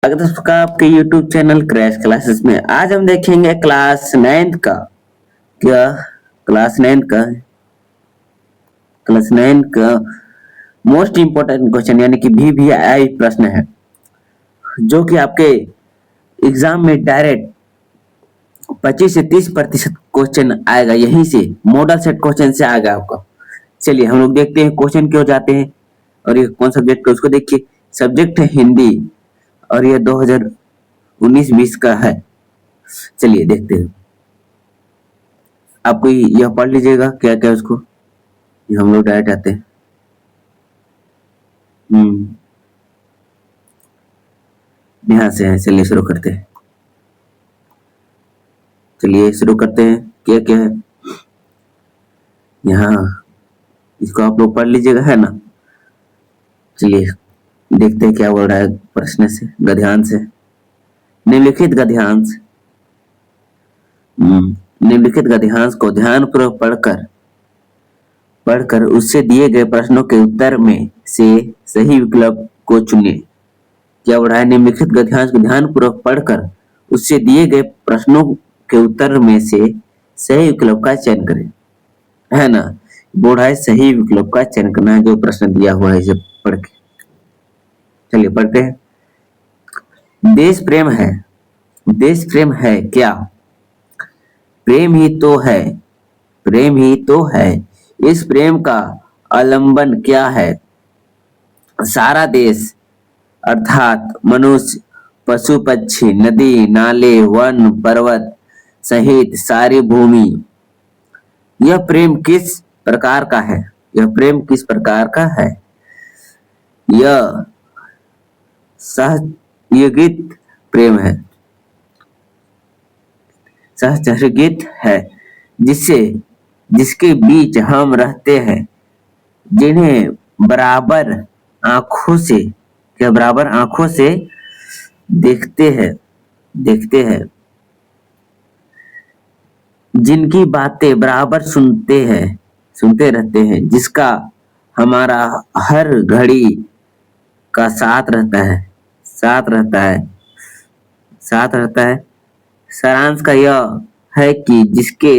स्वागत है सबका आपके YouTube चैनल क्रैश क्लासेस में। आज हम देखेंगे क्लास 9 का क्या क्लास 9 का मोस्ट इम्पोर्टेंट क्वेश्चन यानी कि VVI प्रश्न है, जो कि आपके एग्जाम में डायरेक्ट 25 से 30% क्वेश्चन आएगा, यहीं से मॉडल सेट क्वेश्चन से आएगा आपका। चलिए हम लोग देखते हैं क्वेश्चन क्यों जाते हैं और ये कौन सब्जेक्ट है उसको देखिए। सब्जेक्ट है हिंदी और ये 2019-20 का है। चलिए देखते हैं, आपको यह पढ़ लीजिएगा क्या क्या उसको, ये हम लोग डायरेक्ट आते हैं। यहाँ से है, चलिए शुरू करते हैं। क्या क्या है यहाँ, इसको आप लोग पढ़ लीजिएगा, है ना। चलिए देखते हैं क्या बोल रहा है प्रश्न से, गद्यांश से। निम्नलिखित गद्यांश को ध्यानपूर्वक पढ़कर उससे दिए गए प्रश्नों के उत्तर में से सही विकल्प को चुने। क्या बोल रहा है, निम्नलिखित गद्यांश को ध्यानपूर्वक पढ़कर उससे दिए गए प्रश्नों के उत्तर में से सही विकल्प का चयन करें, है ना। बोल रहा है सही विकल्प का चयन करना है, जो प्रश्न दिया हुआ है इसे पढ़ के। चलिए पढ़ते हैं। देश प्रेम है क्या? प्रेम ही तो है। इस प्रेम का आलंबन क्या है? सारा देश अर्थात मनुष्य, पशु पक्षी, नदी नाले, वन पर्वत सहित सारी भूमि। यह प्रेम किस प्रकार का है? यह सहयोगित प्रेम है, जिसके बीच हम रहते हैं, जिन्हें बराबर आंखों से देखते हैं, जिनकी बातें बराबर सुनते रहते हैं, जिसका हमारा हर घड़ी का साथ रहता है। सारांश का यह है कि जिसके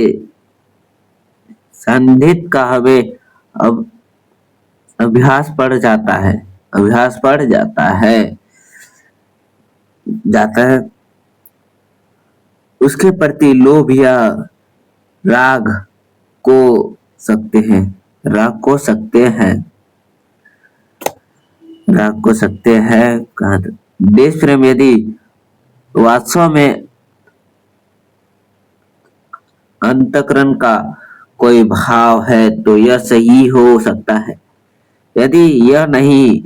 सान्निध्य का हमें अब अभ्यास पड़ जाता है, उसके प्रति लोभ या राग को सकते हैं। कहा था देश प्रेम यदि वास्तव में अंतःकरण का कोई भाव है तो यह सही हो सकता है, यदि यह नहीं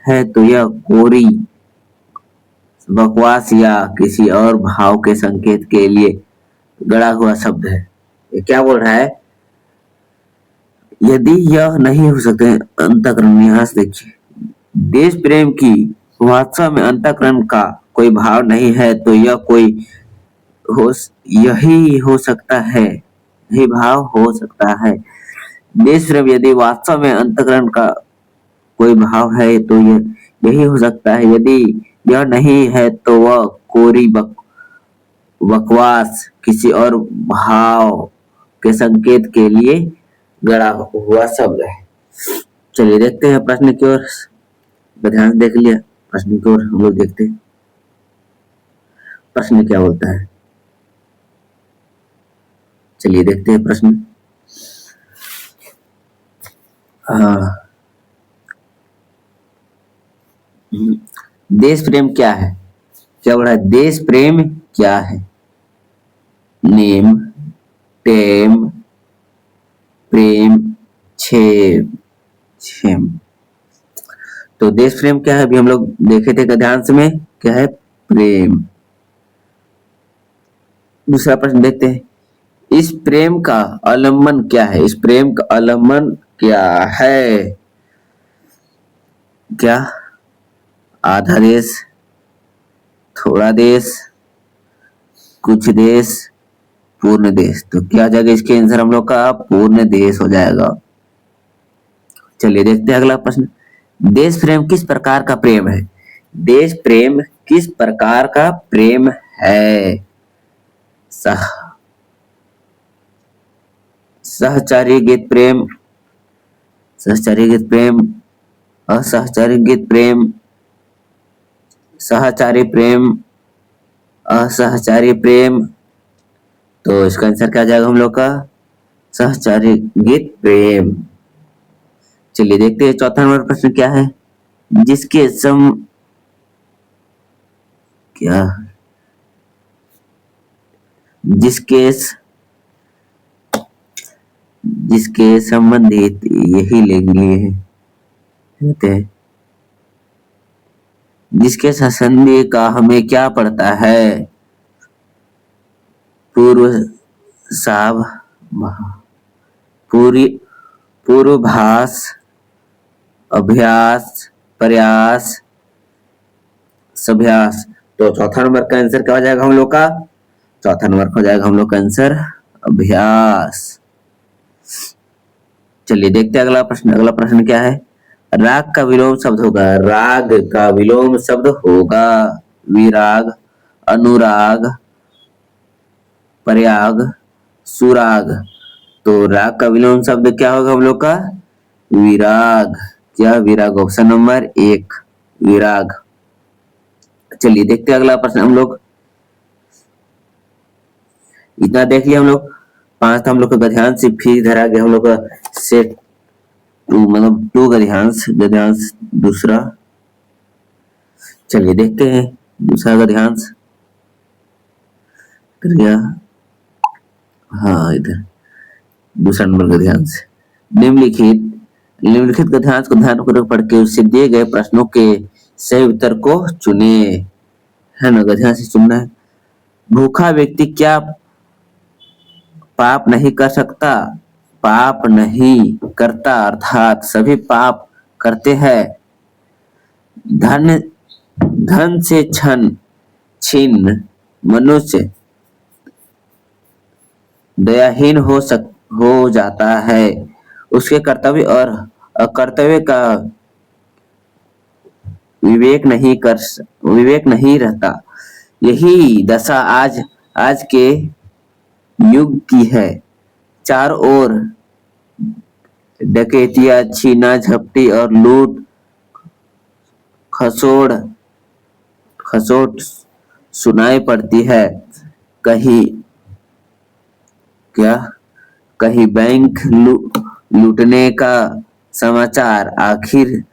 है तो यह कोरी बकवास या किसी और भाव के संकेत के लिए गढ़ा हुआ शब्द है। ये क्या बोल रहा है, यदि यह नहीं हो सकते अंतःकरण, यहाँ से देखिए, देश प्रेम की वास्तव में अंतःकरण का कोई भाव नहीं है तो यही भाव हो सकता है। देश प्रेम यदि वास्तव में अंतःकरण का कोई भाव है तो यही हो सकता है, यदि यह नहीं है तो वह कोरी बकवास किसी और भाव के संकेत के लिए गढ़ा हुआ शब्द है। चलिए देखते हैं प्रश्न की ओर। ध्यान देख लिया, प्रश्न की ओर हम लोग देखते हैं प्रश्न क्या बोलता है। चलिए देखते हैं प्रश्न। देश प्रेम क्या है? क्या बोला है, देश प्रेम क्या है? नेम, टेम, प्रेम, छेम। तो देश प्रेम क्या है, अभी हम लोग देखे थे गद्यांश में, क्या है, प्रेम। दूसरा प्रश्न देखते हैं, इस प्रेम का आलंबन क्या है? इस प्रेम का आलंबन क्या है? क्या? आधा देश, थोड़ा देश, कुछ देश, पूर्ण देश। तो क्या जाएगा इसके आंसर हम लोग का? पूर्ण देश हो जाएगा। चलिए देखते हैं अगला प्रश्न। देश प्रेम किस प्रकार का प्रेम है? देश प्रेम किस प्रकार का प्रेम है? सहचर्य गीत प्रेम, सहचर्य गीत प्रेम, असहचर्य गीत प्रेम, सहचारी प्रेम, असहचारी प्रेम। तो इसका आंसर क्या आ जाएगा हम लोग का? सहचारी गीत प्रेम। चलिए देखते हैं चौथा नंबर प्रश्न क्या है। जिसके सम क्या जिसके जिसके संबंधित यही लेंगे कहते हैं। जिसके संबंधी का हमें क्या पड़ता है? पूर्व साव पूरी पूर्वाभास, अभ्यास, प्रयास, सभ्यास। तो चौथा नंबर का आंसर क्या हो जाएगा हम लोग का? चौथा नंबर का हो जाएगा हम लोग का आंसर अभ्यास। चलिए देखते हैं अगला प्रश्न। अगला प्रश्न क्या है? राग का विलोम शब्द होगा। राग का विलोम शब्द होगा विराग, अनुराग, प्रयाग, सुराग। तो राग का विलोम शब्द क्या होगा हम लोग का? विराग। क्या विराग? ऑप्शन नंबर 1 विराग। चलिए देखते हैं अगला प्रश्न हम लोग। इतना देख लिया हम लोग। 5 हम लोग का गद्यांश से फिर इधर आ गया हम लोग का सेट 2 मतलब 2 गद्यांश, गद्यांश दूसरा। चलिए देखते हैं दूसरा गद्यांश गया। हाँ इधर दूसरा नंबर गद्यांश। निम्नलिखित गद्यांश को ध्यानपूर्वक पढ़ के उससे दिए गए प्रश्नों के सही उत्तर को चुने। है ना, गद्यांश से चुनना है। भूखा व्यक्ति क्या पाप नहीं कर सकता? पाप नहीं करता अर्थात सभी पाप करते हैं। धन धन से छीन मनुष्य दयाहीन हो जाता है। उसके कर्तव्य और अकर्तव्य का विवेक नहीं रहता। यही दशा आज के युग की है। चारों ओर डकैतियां, छीना झपटी और लूट खसोट सुनाई पड़ती है। कहीं बैंक लूटने का समाचार आखिर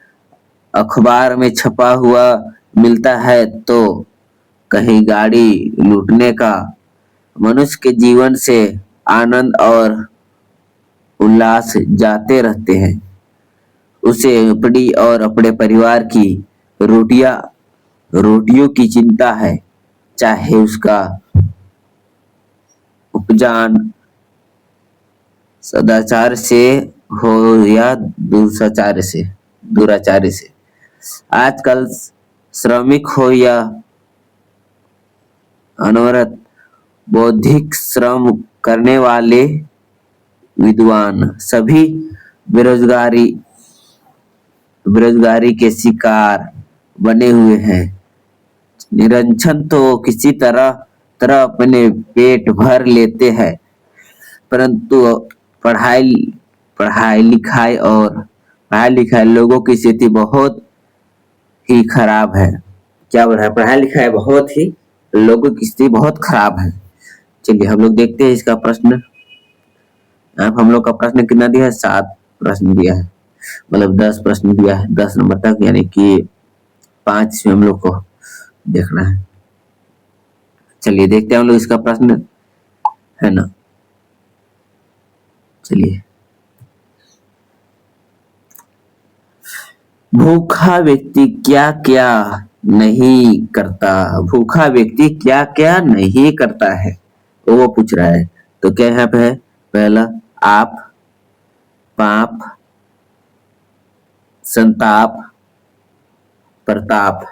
अखबार में छपा हुआ मिलता है, तो कहीं गाड़ी लूटने का। मनुष्य के जीवन से आनंद और उल्लास जाते रहते हैं। उसे अपनी और अपने परिवार की रोटियों की चिंता है, चाहे उसका उपजान सदाचार से हो या दुराचार से। आजकल श्रमिक हो या अनवरत बौद्धिक श्रम करने वाले विद्वान सभी बेरोजगारी के शिकार बने हुए हैं। निरंजन तो किसी तरह अपने पेट भर लेते हैं, परंतु पढ़ाई लिखाई लोगों की स्थिति बहुत ही खराब है। क्या बोल रहा है? पढ़ाई लिखाई बहुत ही लोगों की स्थिति बहुत खराब है। चलिए हम लोग देखते हैं इसका प्रश्न। आप हम लोग का प्रश्न कितना दिया है? 7 प्रश्न दिया है, मतलब 10 प्रश्न दिया है 10 नंबर तक, यानी कि 5 में हम लोग को देखना है। चलिए देखते हैं हम लोग इसका प्रश्न, है ना। चलिए, भूखा व्यक्ति क्या क्या नहीं करता? भूखा व्यक्ति क्या क्या नहीं करता है वो पूछ रहा है। तो क्या यहाँ पे है? पहला आप, पाप, संताप, प्रताप।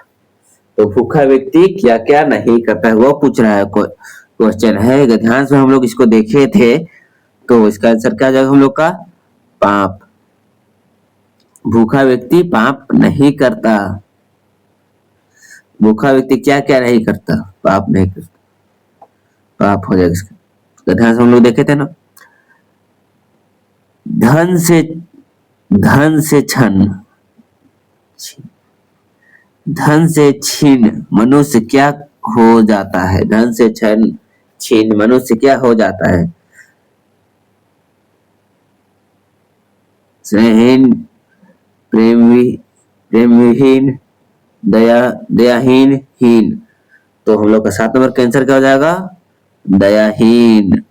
तो भूखा व्यक्ति क्या क्या नहीं करता है वो पूछ रहा है। क्वेश्चन है, गद्यांश में हम लोग इसको देखे थे, तो इसका आंसर क्या जाएगा हम लोग का? पाप। भूखा व्यक्ति पाप नहीं करता। भूखा व्यक्ति क्या क्या नहीं करता, पाप नहीं करता, पाप हो जाएगा इसका। तो ध्यान से हम लोग देखे थे ना, धन से धन से छन धन से छीन मनुष्य क्या हो जाता है। धन से छीन मनुष्य क्या हो जाता है। स्नेहहीन, प्रेम विहीन, दयाहीन हीन। तो हम लोग का 7 नंबर का आंसर क्या हो जाएगा, दयाहीन।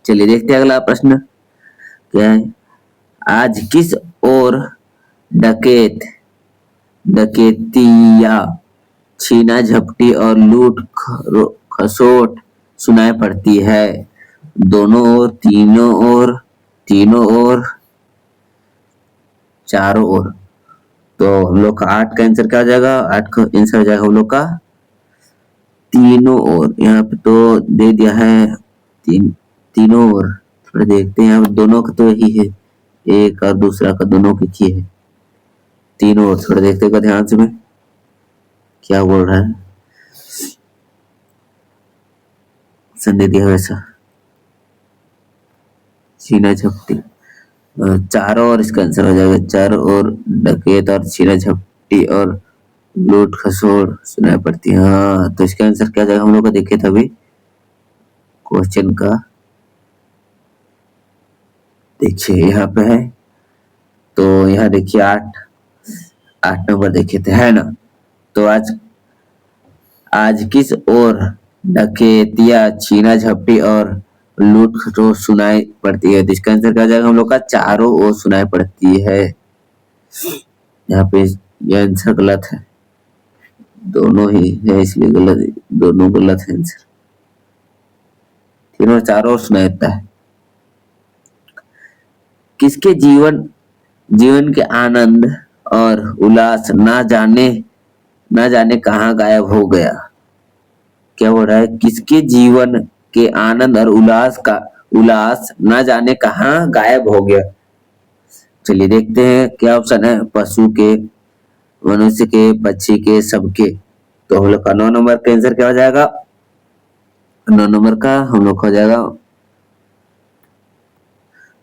चलिए देखते हैं अगला प्रश्न क्या है। आज किस ओर डकैतिया, छीना झपटी और लूट खसोट सुनाई पड़ती है। दोनों ओर, तीनों ओर, चारों ओर। तो हम लोग का 8 का आंसर क्या हो जाएगा, 8 का आंसर हो जाएगा हम लोग का तीनों ओर। यहाँ पे तो दे दिया है तीनों ओर। थोड़ा देखते हैं यहाँ पे दोनों का तो यही है, एक और दूसरा का दोनों की है। तीनों ओर थोड़ा देखते हैं ध्यान से, मैं क्या बोल रहा है, संदेह दिया वैसा। छीना झपटी चारों ओर इसका आंसर हो जाएगा, चारों ओर डकैत और छीना झपटी और लूट खसोट सुनाई पड़ती है। हाँ, तो इसका आंसर क्या जाएगा हम लोग का देखे थे अभी क्वेश्चन का। देखिए यहाँ पे है, तो यहाँ देखिए 8 नंबर देखे थे, है ना। तो आज किस ओर डकैतिया, छीना झपटी और लूट खसोट सुनाई पड़ती है। तो इसका आंसर क्या जाएगा हम लोग का, चारों ओर सुनाई पड़ती है। यहाँ पे यह आंसर गलत है, दोनों ही है इसलिए गलत, दोनों गलत है आंसर। तीनों चारों ओर सुनाई देता है। किसके जीवन के आनंद और उल्लास ना जाने कहाँ गायब हो गया। क्या हो रहा है, किसके जीवन के आनंद और उल्लास ना जाने कहाँ गायब हो गया। चलिए देखते हैं क्या ऑप्शन है, पशु के, मनुष्य के, पक्षी के, सबके। तो हम लोग का 9 नंबर का आंसर क्या हो जाएगा, 9 नंबर का हम लोग का हो जाएगा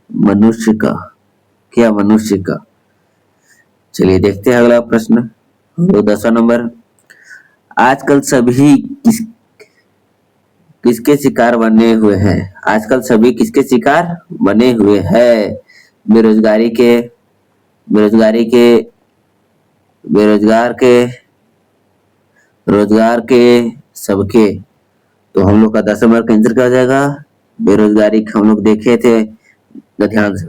मनुष्य का। क्या मनुष्य का। चलिए देखते हैं अगला प्रश्न, 10वां नंबर। आजकल सभी किसके शिकार बने हुए हैं। आजकल सभी किसके शिकार बने हुए हैं। बेरोजगारी के, बेरोजगारी के, बेरोजगार के, रोजगार के, सबके। तो हम लोग का 10 नंबर का आंसर क्या हो जाएगा, बेरोजगारी का हम लोग देखे थे ध्यान से।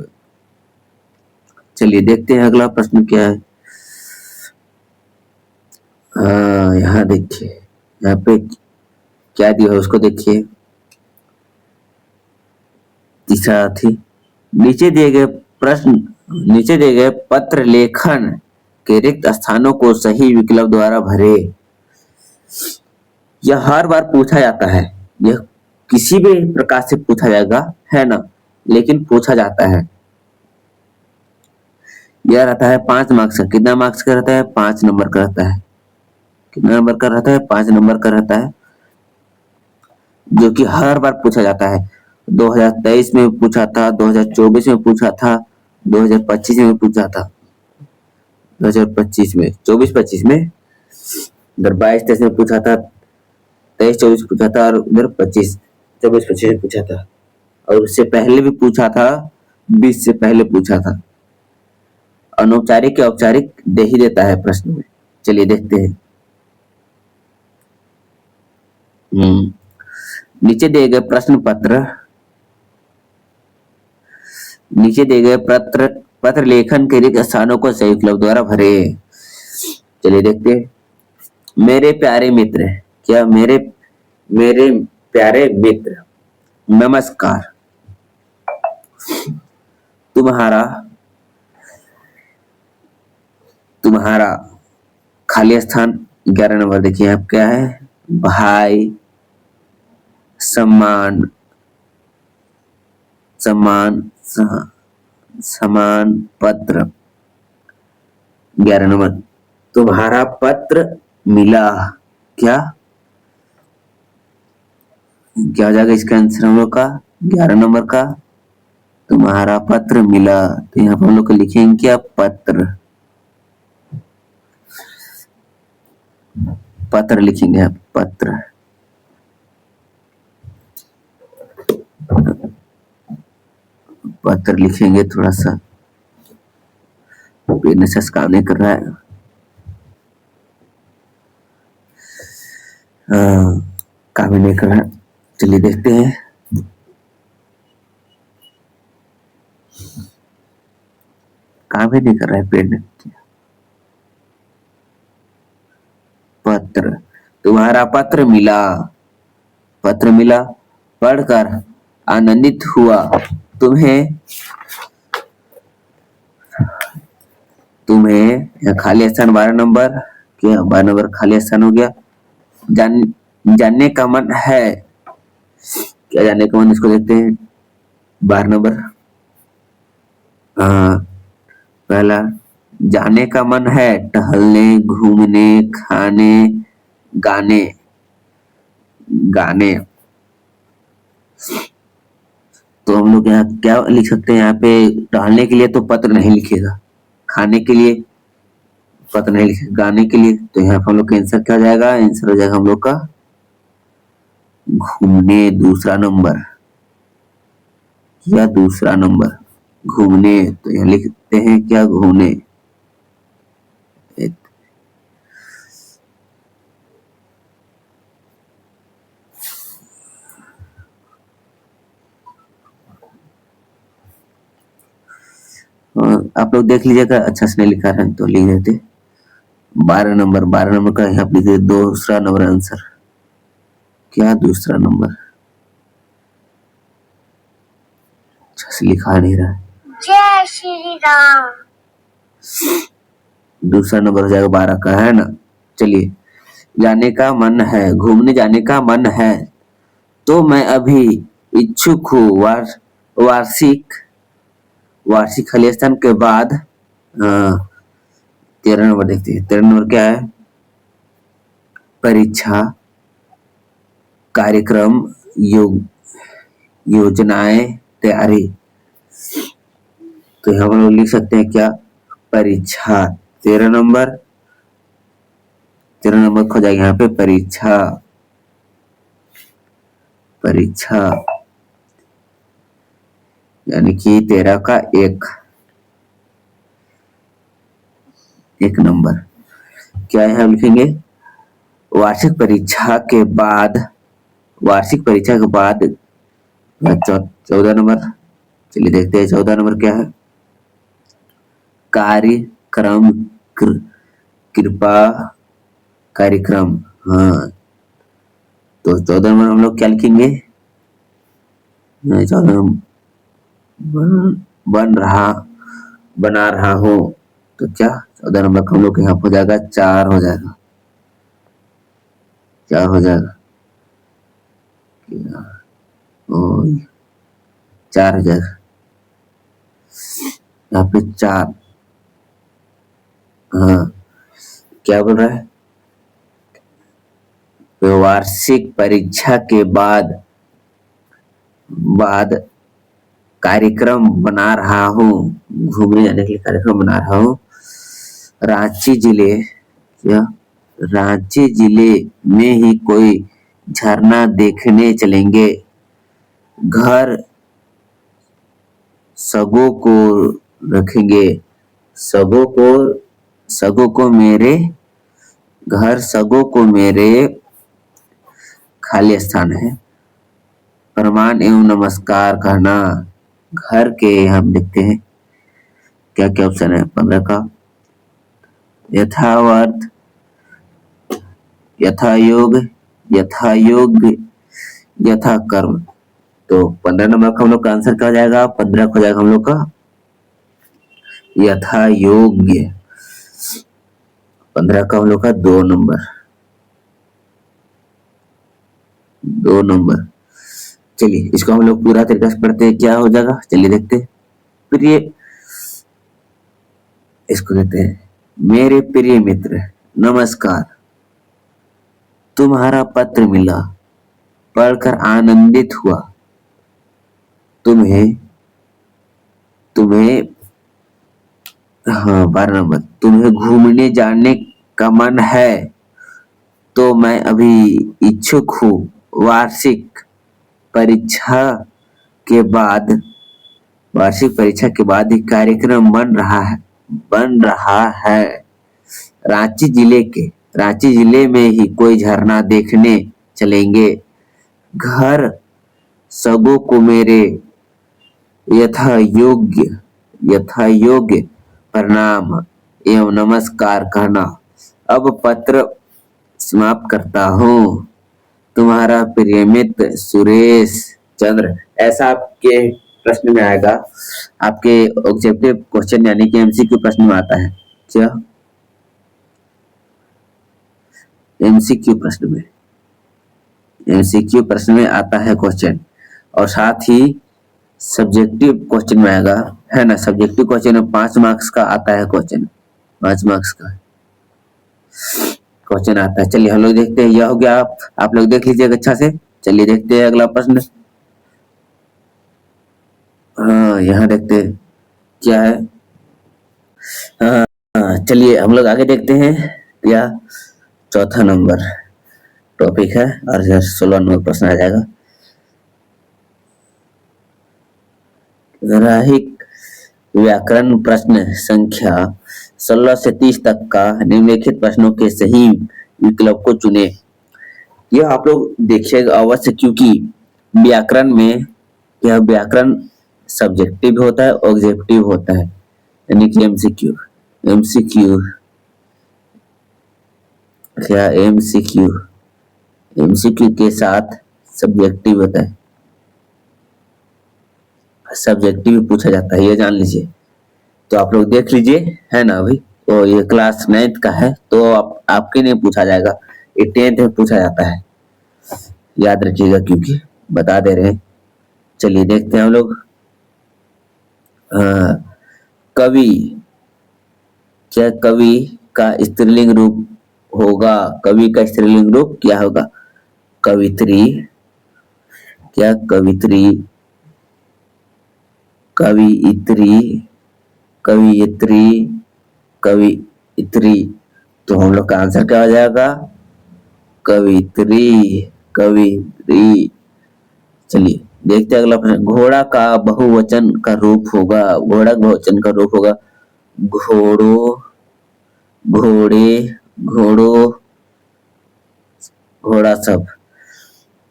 चलिए देखते हैं अगला प्रश्न क्या है। यहाँ देखिए, यहाँ पे क्या दिया है उसको देखिए। तीसरा थी, नीचे दिए गए पत्र लेखन के रिक्त स्थानों को सही विकल्प द्वारा भरे। यह हर बार पूछा जाता है, यह किसी भी प्रकार से पूछा जाएगा, है ना, लेकिन पूछा जाता है। यह रहता है 5 मार्क्स का। कितना मार्क्स का रहता है, 5 नंबर का रहता है। कितना नंबर का रहता है, 5 नंबर का रहता है, जो कि हर बार पूछा जाता है। 2023 में पूछा था, 2024 में पूछा था, 2025 में पूछा था, 2025 में, 24-25 में, उधर 22-23 में पूछा था, 23-24 पूछा था, और उधर 24-25 में पूछा था, और उससे पहले भी पूछा था, 20 से पहले पूछा था। अनौपचारिक या औपचारिक दे ही देता है प्रश्न में। चलिए देखते हैं। नीचे दिए गए पत्र लेखन के रिक्त स्थानों को सही विकल्प द्वारा भरे। चलिए देखते हैं। मेरे प्यारे मित्र, क्या मेरे प्यारे मित्र, नमस्कार। तुम्हारा खाली स्थान 11 नंबर देखिए आप क्या है, भाई, सम्मान पत्र 11 नंबर। तुम्हारा पत्र मिला। क्या क्या हो जाएगा इसका आंसर हम लोग का 11 नंबर का तुम्हारा पत्र मिला। तो यहाँ पर हम लोग लिखेंगे क्या पत्र, पत्र लिखेंगे आप पत्र। पत्र लिखेंगे, थोड़ा सा पेन से काम नहीं कर रहा है। काम ही नहीं कर रहा है। चलिए देखते हैं। काम ही नहीं कर रहा है पेन। पत्र, तुम्हारा पत्र मिला, पत्र मिला पढ़कर आनंदित हुआ। तुम्हें तुम्हें यहाँ खाली स्थान 12 नंबर, क्या 12 नंबर खाली स्थान हो गया। जानने का मन है, क्या जानने का मन, इसको देखते हैं 12 नंबर। पहला जाने का मन है टहलने, घूमने, खाने, गाने, गाने। तो हम लोग यहाँ क्या लिख सकते हैं, यहाँ पे टहलने के लिए तो पत्र नहीं लिखेगा, खाने के लिए पत्र नहीं लिखेगा, गाने के लिए तो यहाँ पर हम लोग का आंसर क्या हो जाएगा, आंसर हो जाएगा हम लोग का घूमने, दूसरा नंबर या दूसरा नंबर घूमने। तो यहाँ लिखते हैं क्या घूमने। आप लोग देख लीजिएगा अच्छा से नहीं लिखा है तो लिख देते 12 नंबर। 12 नंबर का यहाँ पे लिखिए दूसरा नंबर आंसर, क्या दूसरा नंबर, अच्छा से लिखा नहीं रहा है। जय श्री राम। दूसरा नंबर हो जाएगा 12 का, है ना। चलिए, जाने का मन है, घूमने जाने का मन है तो मैं अभी इच्छुक हूँ। वार्षिक वार्षिक खाली स्थान के बाद 13 नंबर देखते हैं। 13 नंबर क्या है, परीक्षा, कार्यक्रम, योजनाएं, तैयारी। तो यहाँ पर हम लिख सकते हैं क्या परीक्षा। 13 नंबर, 13 नंबर खो जाएगा यहाँ पे परीक्षा, परीक्षा यानी कि 13 का एक नंबर। क्या है हम लिखेंगे वार्षिक परीक्षा के बाद, वार्षिक परीक्षा के बाद 14 नंबर। चलिए देखते हैं 14 नंबर क्या है, कार्यक्रम, कृपा, कार्यक्रम। हाँ, तो 14 नंबर हम लोग क्या लिखेंगे, 14 बना रहा हूँ। तो क्या 14 नंबर का हम लोग यहाँ हो जाएगा 4 हो जाएगा, 4 हो जाएगा, 4 हो जाएगा यहाँ पे 4। हाँ, क्या बोल रहा है, वार्षिक परीक्षा के बाद कार्यक्रम बना रहा हूँ, घूमने जाने के लिए कार्यक्रम बना रहा हूँ। रांची जिले, क्या रांची जिले में ही कोई झरना देखने चलेंगे। घर सगों को रखेंगे, सगों को मेरे घर, सगों को मेरे खाली स्थान है। प्रणाम एवं नमस्कार करना, घर के हम देखते हैं क्या क्या ऑप्शन है 15 का, यथावर्थ, यथायोग, यथायोग्य, यथा कर्म। तो 15 नंबर का हम लोग का आंसर क्या हो जाएगा, 15 हो जाएगा हम लोग का यथा योग्य। 15 का हम लोग का 2 नंबर, 2 नंबर। चलिए इसको हम लोग पूरा तरीका से पढ़ते हैं क्या हो जाएगा, चलिए देखते हैं। फिर ये इसको देखते हैं, मेरे प्रिय मित्र, नमस्कार। तुम्हारा पत्र मिला, पढ़कर आनंदित हुआ। तुम्हें तुम्हें हाँ, 12 नंबर, तुम्हें घूमने जाने का मन है तो मैं अभी इच्छुक हूँ। वार्षिक परीक्षा के बाद वार्षिक परीक्षा के बाद एक कार्यक्रम बन रहा है रांची जिले में ही कोई झरना देखने चलेंगे। घर सबों को मेरे यथा योग्य प्रणाम एवं नमस्कार कहना। अब पत्र समाप्त करता हूँ। तुम्हारा प्रिय मित्र सुरेश चंद्र। ऐसा आपके प्रश्न में आएगा, आपके ऑब्जेक्टिव क्वेश्चन यानी कि एमसीक्यू प्रश्न में आता है। क्या एमसीक्यू प्रश्न में आता है क्वेश्चन, और साथ ही सब्जेक्टिव क्वेश्चन में आएगा, है ना। सब्जेक्टिव क्वेश्चन में 5 मार्क्स का आता है क्वेश्चन, 5 मार्क्स का क्वेश्चन आता है। चलिए हम लोग देखते हैं। यह हो गया, आप लोग देख लीजिएगा अच्छा से। चलिए देखते हैं अगला प्रश्न। हाँ, यहाँ देखते हैं क्या है। हाँ, चलिए हम लोग आगे देखते हैं। यह 4था नंबर टॉपिक है और 16 नंबर प्रश्न आ जाएगा। ग्राहिक व्याकरण प्रश्न संख्या 16 से 30 तक का निम्नलिखित प्रश्नों के सही विकल्प को चुने। यह आप लोग देखिएगा अवश्य, क्योंकि व्याकरण में यह व्याकरण सब्जेक्टिव भी होता है, ऑब्जेक्टिव होता है, यानी कि एमसीक्यू एमसीक्यू के साथ सब्जेक्टिव होता है, सब्जेक्टिव पूछा जाता है, ये जान लीजिए। तो आप लोग देख लीजिए, है ना। अभी तो ये क्लास 9th का है, तो आपके नहीं पूछा जाएगा, ये 10th में पूछा जाता है, याद रखिएगा, क्योंकि बता दे रहे हैं। चलिए देखते हैं हम लोग। कवि, क्या कवि का स्त्रीलिंग रूप होगा? कवि का स्त्रीलिंग रूप क्या होगा? कवित्री, क्या कवित्री, कवियत्री, कवियत्री। तो हम लोग का आंसर क्या हो जाएगा? कवित्री। चलिए देखते हैं अगला प्रश्न। घोड़ा का बहुवचन का रूप होगा। घोड़ा का बहुवचन का रूप होगा घोड़ो, घोड़े, घोड़ो, घोड़ा सब।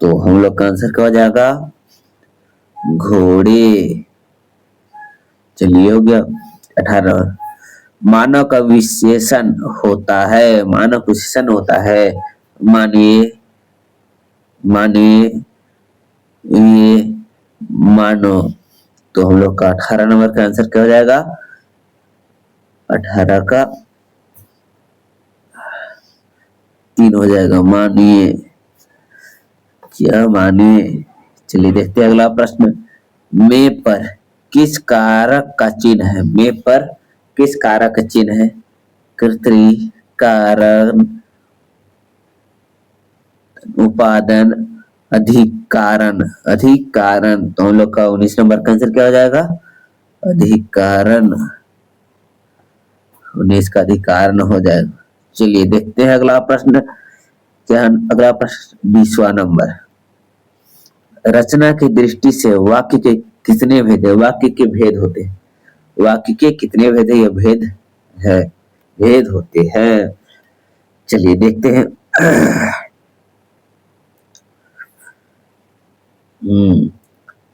तो हम लोग का आंसर क्या हो जाएगा? घोड़े। चलिए हो गया 18। मानव का विशेषण होता है। मानव विशेषण होता है मानिए, ये, मानो। तो हम लोग का 18 नंबर का आंसर क्या हो जाएगा? 18 का 3 हो जाएगा, मानिए, क्या मानिए। चलिए देखते हैं अगला प्रश्न। में पर किस कारक का चिन्ह है? में पर किस कारक का चिन्ह है? कर्तरी, कारण, उपादान, अधिकारण। तो हम लोग का 19 नंबर का आंसर क्या हो जाएगा? अधिकारण। 19 का अधिकारण हो जाएगा। चलिए देखते हैं अगला प्रश्न। अगला प्रश्न 20वां नंबर। रचना की दृष्टि से वाक्य के कितने भेद है? वाक्य के भेद होते हैं। वाक्य के कितने भेद है? यह भेद होते हैं। चलिए देखते हैं।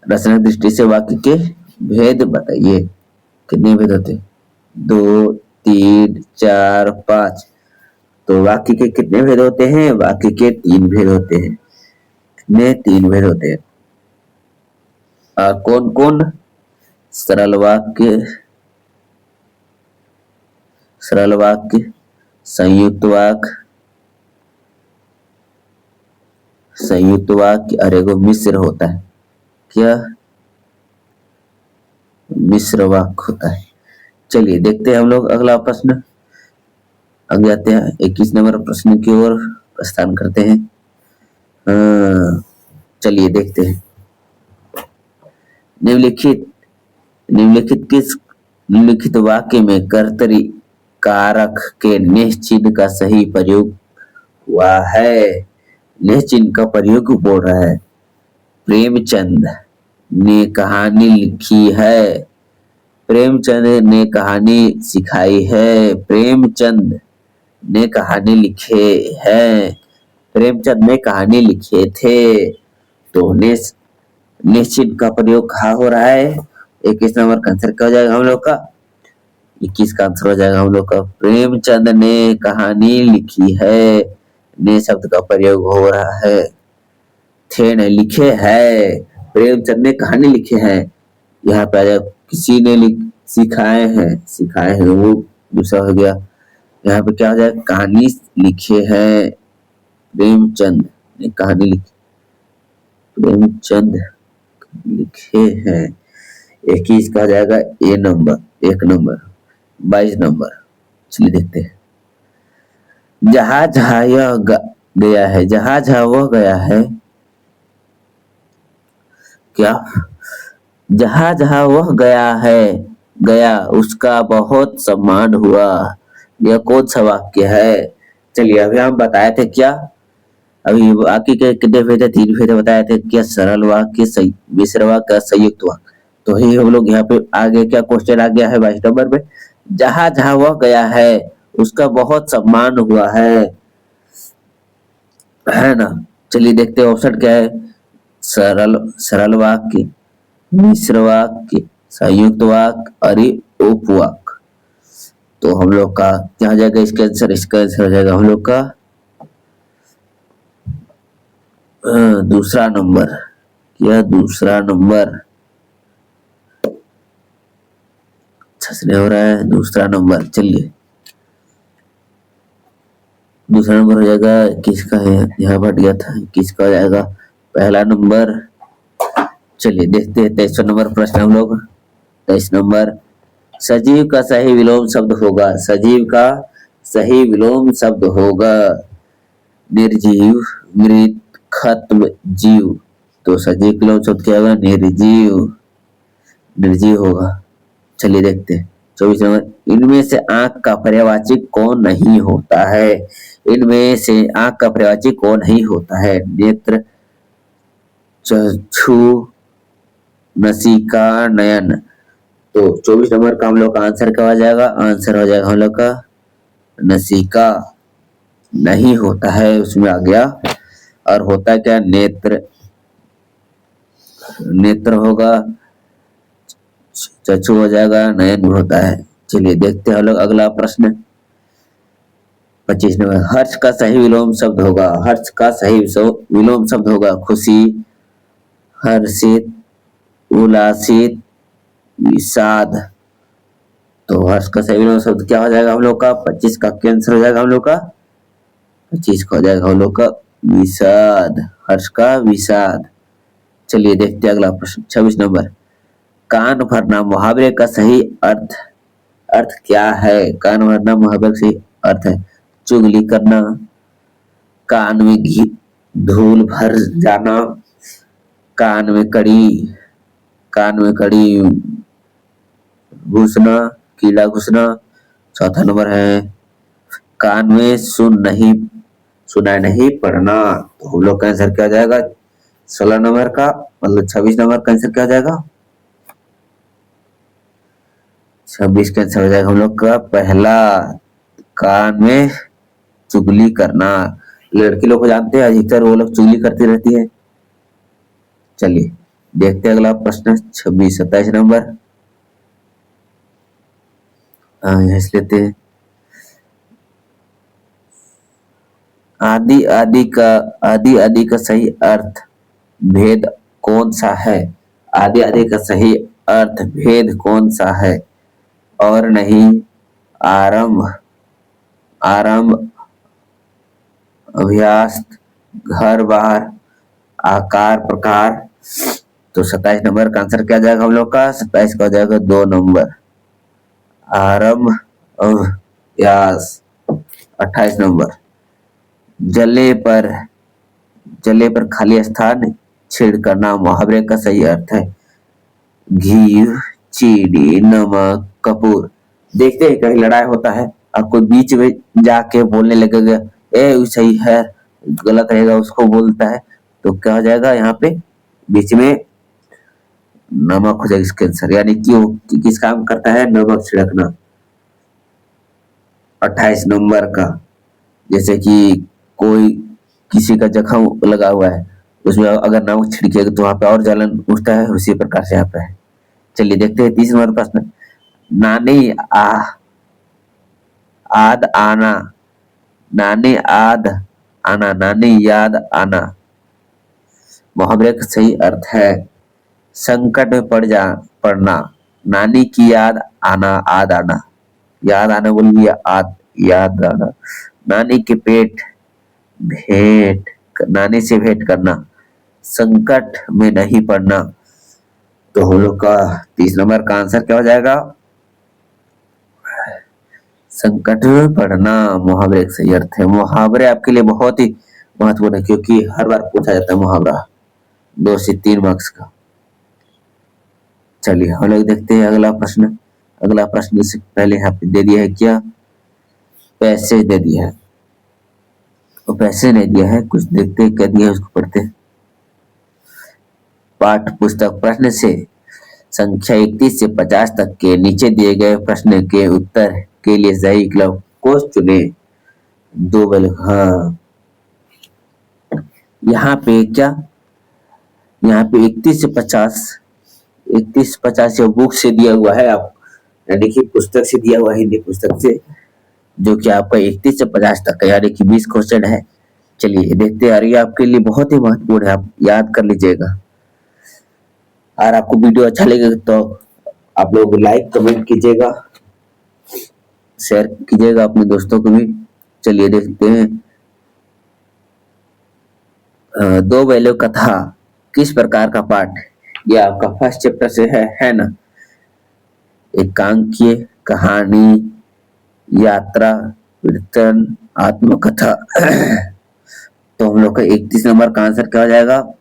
रचना दृष्टि से वाक्य के भेद बताइए, कितने भेद होते हैं? 2, 3, 4, 5। तो वाक्य के कितने भेद होते हैं? वाक्य के 3 भेद होते हैं। कितने? 3 भेद होते हैं। और कौन कौन? सरल वाक्य, संयुक्त वाक्य, और एगो मिश्र होता है। क्या? मिश्र वाक्य होता है। चलिए देखते हैं हम लोग अगला प्रश्न। अब जाते हैं 21 नंबर प्रश्न की ओर प्रस्थान करते हैं। चलिए देखते हैं। निम्नलिखित निम्नलिखित वाक्य में कर्तरी कारक के निश्चय चिन्ह का सही प्रयोग हुआ है। निश्चय चिन्ह का प्रयोग बोल रहा है। प्रेमचंद ने कहानी लिखी है। प्रेमचंद ने कहानी सिखाई है। प्रेमचंद ने कहानी लिखे हैं। प्रेमचंद ने कहानी लिखे थे। तो निश्चित का प्रयोग कहाँ हो रहा है? 21 नंबर का आंसर क्या हो जाएगा हम लोग का? 21 का आंसर हो जाएगा हम लोग का प्रेमचंद ने कहानी लिखी है। ने शब्द का प्रयोग हो रहा है। थे ने लिखे है। प्रेमचंद ने कहानी लिखे हैं। यहाँ पे आ जाए किसी ने सिखाए हैं वो दूसरा हो गया। यहाँ पे क्या हो जाए? कहानी लिखे हैं। प्रेमचंद ने कहानी लिखी। प्रेमचंद लिखे हैं। 21 का जाएगा ए नंबर, 1 नंबर। 22 नंबर चलिए देखते हैं। जहां जहां यह गया है, जहां जहां वह गया है, क्या? जहां जहां वह गया उसका बहुत सम्मान हुआ। यह कौन सा वाक्य है? चलिए अभी हम बताए थे क्या? अभी बाकी के कितने फेरे? 3 फेरे बताए थे। क्या सरल वाक्य, सही मिश्र वाक्य, संयुक्त वाक्य। तो ही हम लोग यहाँ पे आगे क्या क्वेश्चन आ गया है 22 नंबर में? जहां जहां वह गया है उसका बहुत सम्मान हुआ है ना? चलिए देखते हैं ऑप्शन क्या है। सरल वाक्य, मिश्र वाक्य, संयुक्त वाक्य और उपवाक्य। तो हम लोग का क्या जाएगा इसका आंसर? इसका आंसर हो जाएगा हम लोग का दूसरा नंबर। क्या दूसरा नंबर? अच्छा से नहीं हो रहा है। दूसरा नंबर, चलिए दूसरा नंबर हो जाएगा। किसका है? यहाँ बढ़ गया था। किसका हो जाएगा पहला नंबर? चलिए देखते हैं 23 नंबर प्रश्न हम लोग। 23 नंबर, सजीव का सही विलोम शब्द होगा। सजीव का सही विलोम शब्द होगा निर्जीव, मृत, खत्म, जीव। तो सजीव का विलोम शब्द क्या होगा? निर्जीव। निर्जीव होगा। चलिए देखते हैं 24 नंबर, इनमें से आंख का पर्यायवाची कौन नहीं होता है? इनमें से आंख का पर्यायवाची कौन नहीं होता है? नेत्र, चक्षु, नसिका, नयन। तो 24 नंबर का हम लोग का आंसर क्या हो जाएगा? आंसर हो जाएगा हम लोग का नसिका नहीं होता है, उसमें आ गया। और होता क्या? नेत्र। नेत्र होगा, चक्षु हो जाएगा, नयन होता है। चलिए देखते हैं हम लोग अगला प्रश्न 25 नंबर, हर्ष का सही विलोम शब्द होगा। हर्ष का सही विलोम शब्द होगा खुशी, हर्षित, उल्लासित, विषाद। तो हर्ष का सही विलोम शब्द क्या हो जाएगा हम लोग का? 25 का कैंसर हो जाएगा हम लोग का। 25 का हो जाएगा हम लोग का विषाद। हर्ष का विषाद। चलिए देखते हैं अगला प्रश्न 26 नंबर, कान भरना मुहावरे का सही अर्थ क्या है? कान भरना मुहावरे का सही अर्थ है चुगली करना, कान में घी धूल भर जाना, कान में कड़ी घुसना, कीड़ा घुसना। चौथा नंबर है कान में सुनाई नहीं पड़ना। तो हम लोग का आंसर क्या जाएगा? 16 नंबर का, मतलब 26 नंबर का आंसर क्या जाएगा? 26 का आंसर हो जाएगा हम लोग का पहला, कान में चुगली करना। लड़की लोग को जानते हैं, अधिकतर वो लोग चुगली करती रहती है। चलिए देखते हैं अगला प्रश्न 27 नंबर। लेते हैं आदि का सही अर्थ भेद कौन सा है? आदि का सही अर्थ भेद कौन सा है? और नहीं, आरंभ, अभ्यास, घर बार, आकार, प्रकार। तो 27 नंबर का आंसर क्या जाएगा हम लोग का? 27 का हो जाएगा 2 नंबर, आरंभ, अभ्यास। 28 नंबर, जले पर खाली स्थान छेड़ करना मुहावरे का सही अर्थ है। घी, चीनी, नमक, कपूर। देखते हैं कहीं लड़ाई होता है और कोई बीच में जाके बोलने लगेगा ए सही है, गलत रहेगा उसको बोलता है, तो क्या हो जाएगा यहाँ पे बीच में नमक हो जाएगा इसके आंसर, यानी कि वो किस काम करता है, नमक छिड़कना। 28 नंबर का, जैसे कि कोई किसी का जख्म लगा हुआ है, उसमें अगर नमक छिड़केगा तो वहां पे और जलन उठता है, उसी प्रकार से यहाँ पे है। चलिए देखते हैं 30 नंबर प्रश्न। नानी आद आना, नानी आद आना, नानी याद आना, मुहावरे का सही अर्थ है संकट में पड़ना, नानी की याद आना, आद आना, याद आना बोलिए, आद याद आना। नानी के पेट भेंट, नानी से भेंट करना, संकट में नहीं पड़ना। तो हम लोग का 30 नंबर का आंसर क्या हो जाएगा, संकट में पड़ना, मुहावरे का सही अर्थ है। मुहावरे आपके लिए बहुत ही महत्वपूर्ण है क्योंकि हर बार पूछा जाता है मुहावरा 2 से 3 मार्क्स का। चलिए हम लोग देखते हैं अगला प्रश्न। अगला प्रश्न से पहले यहाँ पे दे दिया है क्या, पैसे दे दिया है, तो पैसे नहीं दिया है, कुछ देखते हैं क्या दिया है उसको पढ़ते हैं। पाठ पुस्तक प्रश्न से संख्या 31 से 50 तक के नीचे दिए गए प्रश्न के उत्तर के लिए सही विकल्प को चुने। 2 बल, हाँ यहाँ पे क्या, यहाँ पे 31 से 50 ये बुक से दिया हुआ है, आप यानी कि पुस्तक से दिया हुआ है, हिंदी पुस्तक से, जो कि आपका 31 से 50 तक का यानी कि 20 क्वेश्चन है। चलिए देखते हैं, ये आपके लिए बहुत ही महत्वपूर्ण है, आप याद कर लीजिएगा। और आपको वीडियो अच्छा लगेगा तो आप लोग लाइक कमेंट कीजिएगा, शेयर कीजिएगा अपने दोस्तों को भी। चलिए देखते हैं, 2 बैलों कथा किस प्रकार का पाठ, यह आपका फर्स्ट चैप्टर से है ना। एकांकीय, कहानी, यात्रा, कीर्तन, आत्मकथा। तो हम लोग का 31 नंबर का आंसर क्या हो जाएगा,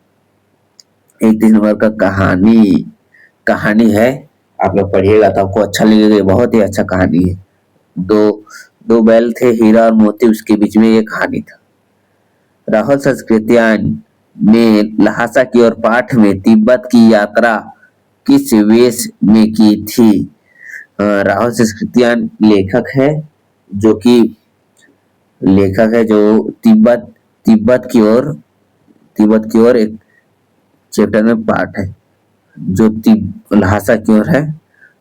31 नंबर का कहानी है, आप लोग पढ़िएगा तो आपको अच्छा लगेगा, बहुत ही अच्छा कहानी है। दो बैल थे, हीरा और मोती, उसके बीच में ये कहानी था। राहुल संस्कृत्यान ने लहासा की और पाठ में तिब्बत की यात्रा किस वेश में की थी। राहुल संस्कृत्यान लेखक है जो तिब्बत की ओर एक चैप्टर में पाठ है जो लहासा की ओर है,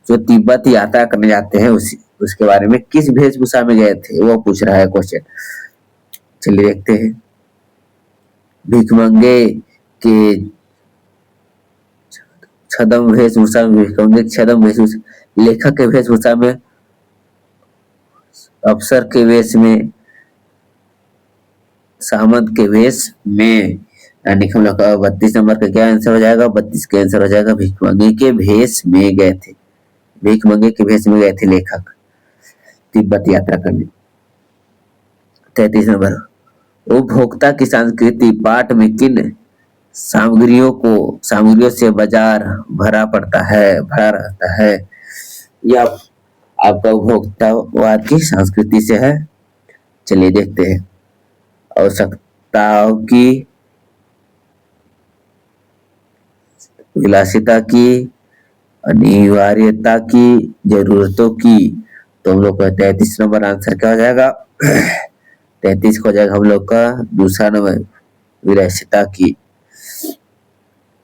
जो तिब्बत यात्रा करने जाते हैं उसके बारे में किस वेशभूषा में गए थे वो पूछ रहा है क्वेश्चन। चलिए देखते हैं, भिखमंगे के छद्म वेशभूषा में, भिखमंगे छद्म वेशभूषा, लेखक के वेशभूषा में, अफसर के वेश में, सामंत के वेश में, यानी कि हम लोग का 32 नंबर का क्या आंसर हो जाएगा, 32 का आंसर हो जाएगा भिखमंगे के भेष में गए थे, भिखमंगे के भेष में गए थे लेखक तिब्बत यात्रा करने। 33 नंबर, उपभोक्ता की संस्कृति पाठ में किन सामग्रियों से बाजार भरा रहता है। यह आपका उपभोक्तावाद की संस्कृति से है। चलिए देखते हैं, आवश्यकताओं की, विलासिता की, अनिवार्यता की, जरूरतों की। तो हम लोग का 33 नंबर आंसर क्या हो जाएगा, 33 को हो जाएगा हम लोग का दूसरा नंबर, विलासिता की।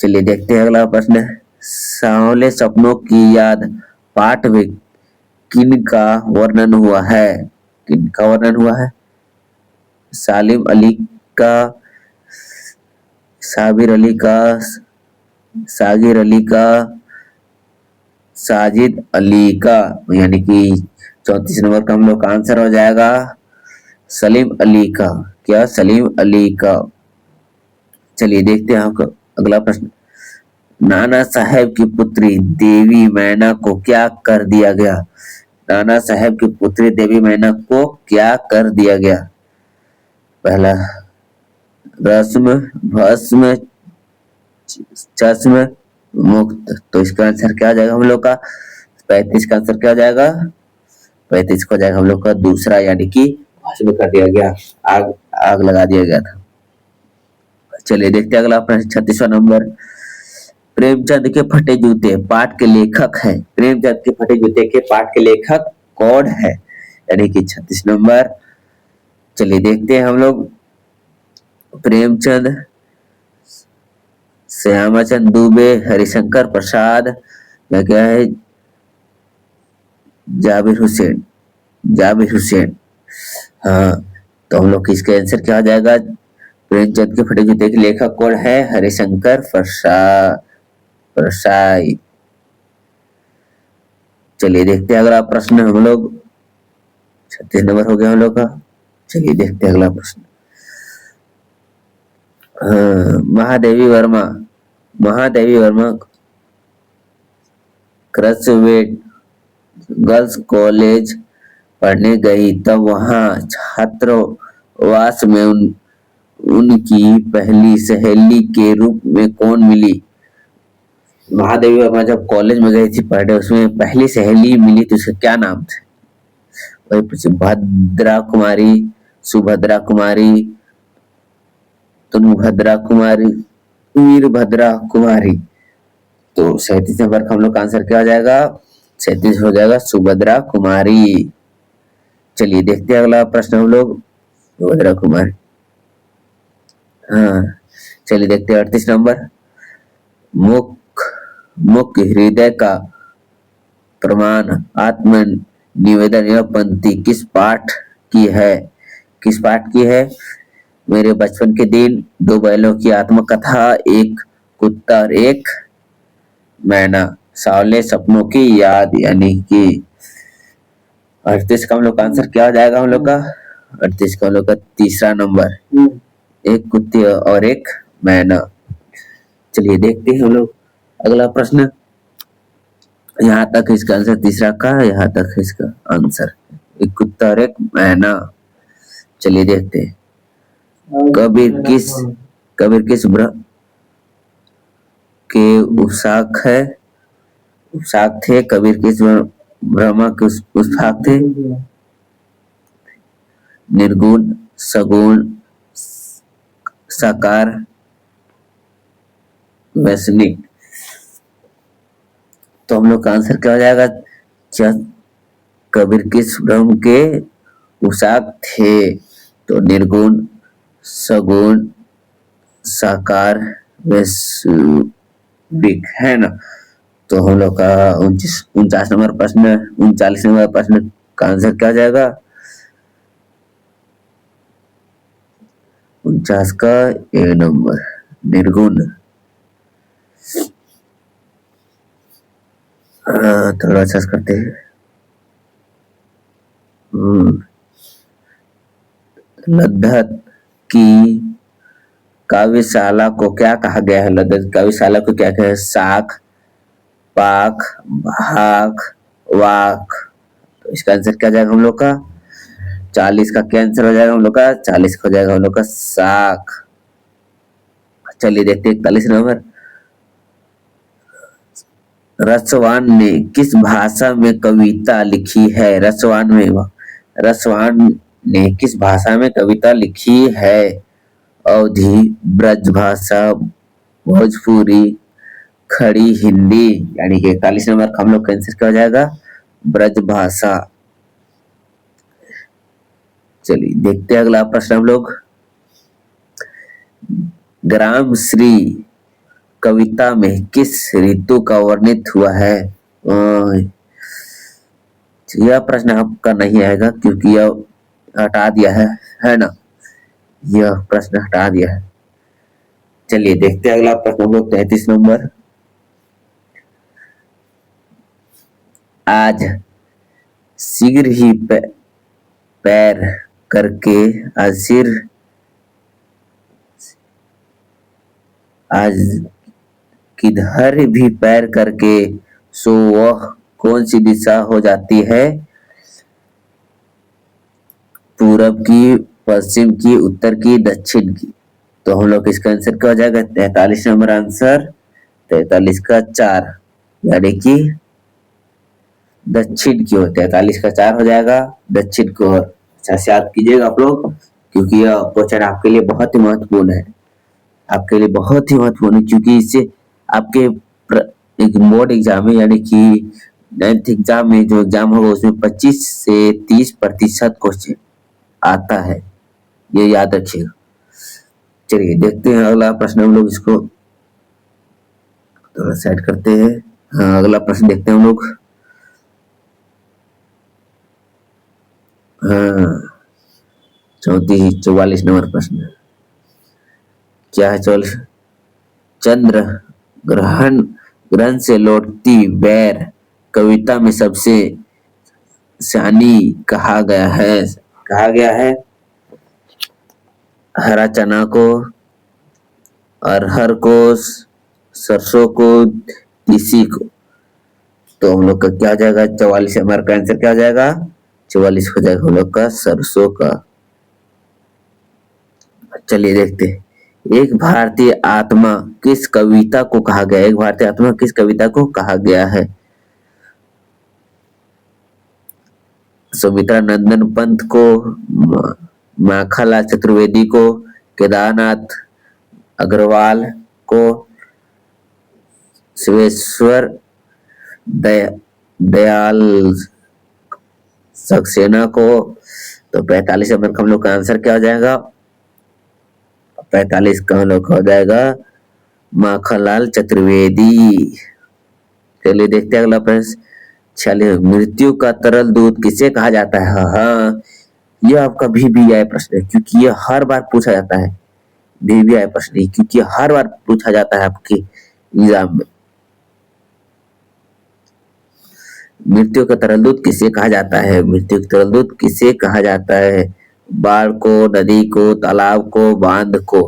चलिए देखते हैं अगला प्रश्न, सांवले सपनों की याद पाठ में किनका वर्णन हुआ है, सालिम अली का, साबिर अली का, सागिर अली का, साजिद अली का, यानी कि 34 नंबर का हम लोग का आंसर हो जाएगा सलीम अली का, क्या सलीम अली का। चलिए देखते हैं आपका अगला प्रश्न, नाना साहेब की पुत्री देवी मैना को क्या कर दिया गया। नाना साहब की पुत्री देवी मैना को क्या कर दिया गया? पहला, रस्म, भस्म, चस्म, मुक्त। तो इसका आंसर क्या हो जाएगा हम लोग का? 35 का आंसर क्या हो जाएगा? 35 को हो जाएगा हम लोग का दूसरा, यानी कि भस्म कर दिया गया, आग आग लगा दिया गया था। चलिए देखते हैं अगला प्रश्न, 36वां नंबर। प्रेमचंद के फटे जूते पाठ के लेखक है। प्रेमचंद के फटे जूते के पाठ के लेखक कौन है? यानी कि 36 नंबर। चलिए देखते हैं हम लोग। प्रेमचंद, श्यामाचंद दुबे, हरिशंकर प्रसाद, या क्या है, जाबिर हुसैन। जाबिर हुसैन। हाँ, तो हम लोग का इसका आंसर क्या हो जाएगा? प्रेमचंद के फटे जूते के लेखक कौन है? हरिशंकर प्रसाई। चलिए देखते हैं अगला प्रश्न हम लोग। 36 नंबर हो गया हम लोग का। चलिए देखते हैं अगला प्रश्न। महादेवी वर्मा, महादेवी वर्मा क्रसवेट गर्ल्स कॉलेज पढ़ने गई, तब वहां छात्रावास में उनकी पहली सहेली के रूप में कौन मिली? महादेवी वर्मा जब कॉलेज में गई थी पढ़ने, उसमें पहली सहेली मिली तो उसका क्या नाम था? वही पूछे, भद्रा कुमारी, सुभद्रा कुमारी, तुंगभद्रा कुमारी, वीरभद्रा कुमारी। तो 37 नंबर का हम लोग का आंसर क्या हो जाएगा? 37 हो जाएगा सुभद्रा कुमारी। चलिए देखते हैं अगला प्रश्न हम लोग। सुभद्रा कुमारी। हाँ, चलिए देखते हैं 38 नंबर। मुख हृदय का प्रमाण आत्म निवेदन यह पंक्ति किस पाठ की है? किस पाठ की है? मेरे बचपन के दिन, दो बैलों की आत्मकथा, एक कुत्ता और एक मैना, सावले सपनों की याद। यानी कि 38 का हम लोग का आंसर क्या हो जाएगा हम लोग का? 38 का हम लोग का तीसरा नंबर, एक कुत्ते और एक मैना। चलिए देखते हैं हम लोग अगला प्रश्न। यहाँ तक इसका आंसर तीसरा का, यहाँ तक इसका आंसर एक कुत्ता और एक मैना। चलिए देखते हैं। कबीर किस ब्रह्म के उपासक है? उपासक थे। कबीर किस ब्रह्मा के उपासक थे? निर्गुण, सगुण, साकार, वैष्णिक। तो हम लोग का आंसर क्या हो जाएगा? कबीर किस ब्रह्म के उपासक थे? तो निर्गुण, सगुण, साकार, वैश्विक, है ना। तो हम लोग का 49 नंबर प्रश्न, 39 नंबर प्रश्न का आंसर क्या हो जाएगा? 49 का ए नंबर, निर्गुण। थोड़ा अच्छा करते हैं। लद्दत की काव्यशाला को क्या कहा गया है? लद्दत काव्यशाला को क्या कहा है? शाख, पाख, भाख, वाक। तो इसका आंसर क्या जाएगा हम लोग का? 40 का क्या आंसर हो जाएगा हम लोग का? 40 का हो जाएगा हम लोग का शाख। चलिए देखते हैं 41 नंबर। रसवान ने किस भाषा में कविता लिखी है? रसवान ने किस भाषा में कविता लिखी है? अवधी, ब्रजभाषा, भोजपुरी, खड़ी हिंदी। यानी कि 41 नंबर का हम लोग का आंसर क्या हो जाएगा? ब्रजभाषा। चलिए देखते हैं अगला प्रश्न हम लोग। ग्राम श्री कविता में किस ऋतु का वर्णित हुआ है? यह प्रश्न आपका नहीं आएगा क्योंकि यह हटा दिया है ना। यह प्रश्न हटा दिया है। चलिए देखते हैं अगला प्रश्न हम लोग 33 नंबर। आज शीघ्र ही पैर करके आज किधर भी पैर करके सो वह कौन सी दिशा हो जाती है? पूरब की, पश्चिम की, उत्तर की, दक्षिण की। तो हम लोग इसका आंसर क्या हो जाएगा? 43 नंबर आंसर 43 का 4, यानी कि दक्षिण की ओर। 43 का 4 हो जाएगा दक्षिण की ओर। अच्छा से याद कीजिएगा आप लोग, क्योंकि यह क्वेश्चन आपके लिए बहुत ही महत्वपूर्ण है। आपके लिए बहुत ही महत्वपूर्ण है, क्योंकि इससे आपके एक बोर्ड एग्जाम में, यानी कि 9th एग्जाम में जो एग्जाम होगा उसमें 25 से 30% क्वेश्चन आता है, ये याद रखिएगा। चलिए देखते हैं अगला प्रश्न। हम लोग इसको थोड़ा सेट करते हैं। हाँ, अगला प्रश्न देखते हैं हम लोग। हाँ, 44 नंबर प्रश्न क्या है? 44। चंद्र ग्रहण से लौटती बेर कविता में सबसे सयानी कहा गया है हरा चना को, अरहर को, सरसों को, तीसी को। तो हम लोग का क्या हो जाएगा? 44 नंबर का आंसर क्या हो जाएगा? 44 हो जाएगा हम लोग का सरसों का। चलिए देखते हैं। एक भारतीय आत्मा किस कविता को कहा गया है? एक भारतीय आत्मा किस कविता को कहा गया है? सुमित्रा नंदन पंत को, माखनलाल चतुर्वेदी को, केदारनाथ अग्रवाल को, शिवेश्वर दयाल सक्सेना को। तो 45 नंबर का हम लोग का आंसर क्या हो जाएगा? 45 का हम लोग का हो जाएगा माखनलाल चतुर्वेदी। चलिए देखते हैं अगला प्रश्न। 46। मृत्यु का तरल दूध किसे कहा जाता है? हाँ, यह आपका VVI प्रश्न है, क्योंकि यह हर बार पूछा जाता है। VVI प्रश्न है क्योंकि हर बार पूछा जाता है आपके एग्जाम में। मृत्यु का तरल दूध किसे कहा जाता है? मृत्यु का तरल दूध किसे कहा जाता है? बाढ़ को, नदी को, तालाब को, बांध को।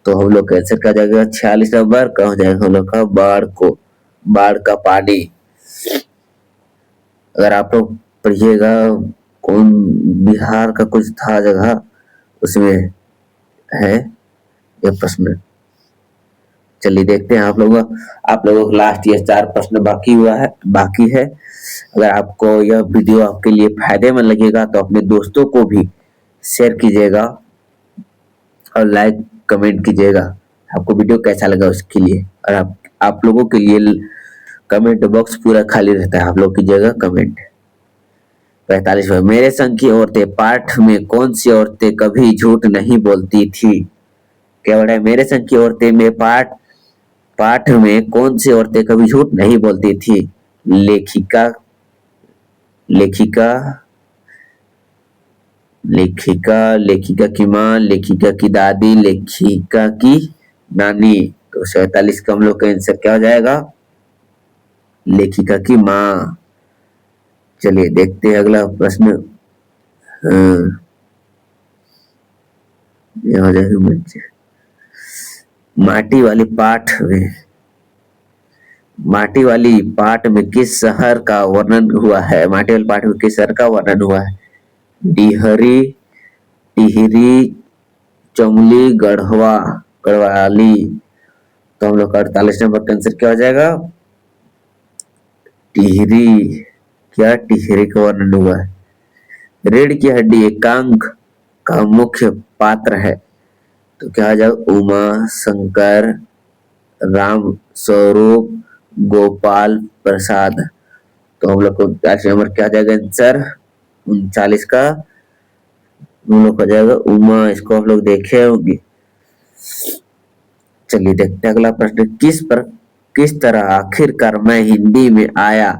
तो हम लोग का आंसर क्या जाएगा? 46 नंबर का हो जाएगा हम लोग का बाढ़ को, बाढ़ का पानी। अगर आप लोग पढ़िएगा, कौन बिहार का कुछ था जगह, उसमें है ये प्रश्न। चलिए देखते हैं आप लोगों को लास्ट ये 4 प्रश्न बाकी है। अगर आपको यह वीडियो आपके लिए फायदेमंद लगेगा तो अपने दोस्तों को भी शेयर कीजिएगा और लाइक कमेंट कीजिएगा। आपको वीडियो कैसा लगा उसके लिए। और आप लोगों के लिए कमेंट बॉक्स पूरा खाली रहता है, आप लोग कीजिएगा कमेंट। 45। मेरे संग की औरतें पाठ में कौन सी औरतें कभी झूठ नहीं बोलती थी? क्या बड़ा है? मेरे संग की औरतें में पाठ में कौन सी औरतें कभी झूठ नहीं बोलती थी? लेखिका की माँ, लेखिका की दादी, लेखिका की नानी। तो 47 का हम लोग का आंसर क्या हो जाएगा? लेखिका की माँ। चलिए देखते हैं अगला प्रश्न। यह हो जाएगा माटी वाली पाठ में किस शहर का वर्णन हुआ है? माटी वाली पाठ में किस शहर का वर्णन हुआ है? डिहरी, टिहरी, चमली, गढ़वाली। तो हम लोग का 48 नंबर का आंसर क्या हो जाएगा? टिहरी। क्या टिहरी का वर्णन हुआ है? रीढ़ की हड्डी एकांक का मुख्य पात्र है। तो क्या हो जाएगा? उमा शंकर, राम स्वरूप, गोपाल प्रसाद। तो हम लोग को 49 नंबर क्या जाएगा आंसर? 39 का हम लोग हो जाएगा उमा। इसको हम लोग देखे होंगे। चलिए देखते हैं अगला प्रश्न। किस तरह आखिरकार मैं हिंदी में आया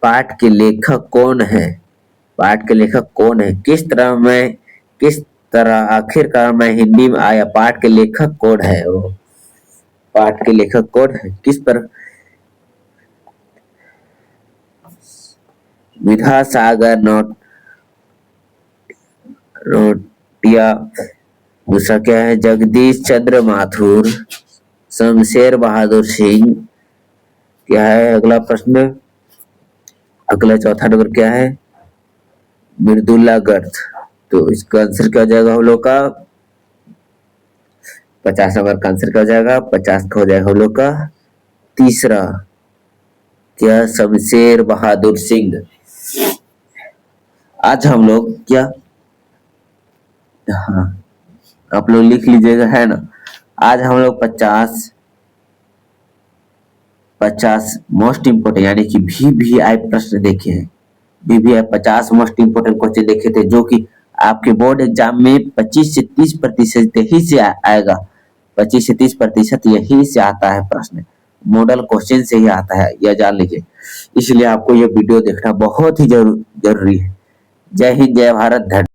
पाठ के लेखक कौन है? पाठ के लेखक कौन है? किस तरह आखिरकार मैं हिंदी में आया पाठ के लेखक कौन है? वो पाठ के लेखक कौन है? किस पर? विद्यासागर नोटिया। दूसरा क्या है? जगदीश चंद्र माथुर, शमशेर बहादुर सिंह। क्या है अगला प्रश्न? अगला चौथा नंबर क्या है? मृदुला गर्ग। तो इसका आंसर क्या हो जाएगा हम लोग का 50 नंबर का आंसर क्या हो जाएगा 50 का हो जाएगा हम लोग का तीसरा क्या शमशेर बहादुर सिंह। आज हम लोग क्या हाँ आप लोग लिख लीजिएगा है ना। आज हम लोग 50 मोस्ट इम्पोर्टेंट यानी कि VVI प्रश्न देखे हैं। VVI 50 मोस्ट इम्पोर्टेंट क्वेश्चन देखे थे जो कि आपके बोर्ड एग्जाम में 25 से 30% यही से आएगा। 25 से 30% यही से आता है प्रश्न, मॉडल क्वेश्चन से ही आता है, यह जान लीजिए। इसलिए आपको यह वीडियो देखना बहुत ही जरूरी है। जय हिंद, जय भारत, धन्यवाद।